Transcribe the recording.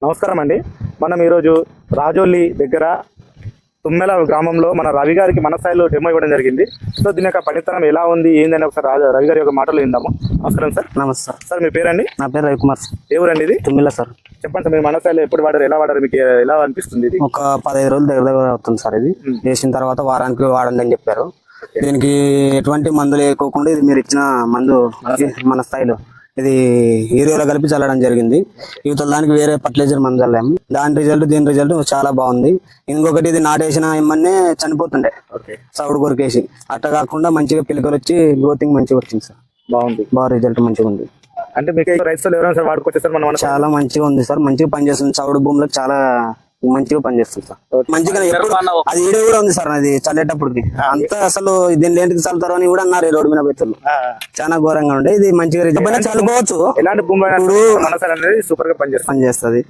నమస్కారం అండి. మనం ఈరోజు రాజోలి దగ్గర తుమ్మెల గ్రామంలో మన రవి గారికి మన స్థాయిలో డెమో ఇవ్వడం జరిగింది. సో దీని యొక్క పనితనం ఎలా ఉంది ఏందని ఒకసారి రవి గారి యొక్క మాటలు విందాము. నమస్కారం సార్. నమస్తే సార్, మీ పేరండి? నా పేరు రవికుమార్. ఏ ఊరండి ఇది? తుమ్మిల సార్. చెప్పండి సార్, మీరు మన స్థాయిలో ఎప్పుడు వాడారు, ఎలా వాడారు, మీకు ఎలా అనిపిస్తుంది? ఇది ఒక 15 రోజులు దగ్గర అవుతుంది సార్. ఇది వేసిన తర్వాత వారానికి వాడండి అని చెప్పారు. దీనికి ఎటువంటి మందులు వేయకోకుండా ఇది మీరు ఇచ్చిన మందు మన స్థాయిలో ఇది ఏరియాలో కలిపి చల్లడం జరిగింది. యువతల దానికి వేరే ఫర్టిలైజర్ మందు చల్లాము. దీని రిజల్ట్ చాలా బాగుంది. ఇంకొకటి ఇది నాటేసిన ఇమ్మన్నే చనిపోతుండే సౌడు కొరికేసి, అట్లా కాకుండా మంచిగా పిల్లకలు వచ్చి గ్రోతింగ్ మంచిగా వచ్చింది సార్. బాగా రిజల్ట్ మంచిగా ఉంది. అంటే మీకు రైతులు ఎవరైనా సార్ వాడుకోవచ్చు సార్? మనం చాలా మంచిగా ఉంది సార్. మంచిగా పనిచేస్తుంది. చౌడు భూమిలో చాలా మంచిగా పనిచేస్తుంది సార్. మంచిగా అది ఈడ కూడా ఉంది సార్. అది చల్లేటప్పటికి అంతా అసలు దీని లేంటికి చల్లుతారు అని కూడా అన్నారు ఈ రోడ్డు మీద పెద్దలు. చాలా ఘోరంగా ఉండే. ఇది మంచిగా చల్లుకోవచ్చు. ఎలాంటి భూమి సూపర్ గా పనిచేస్తుంది.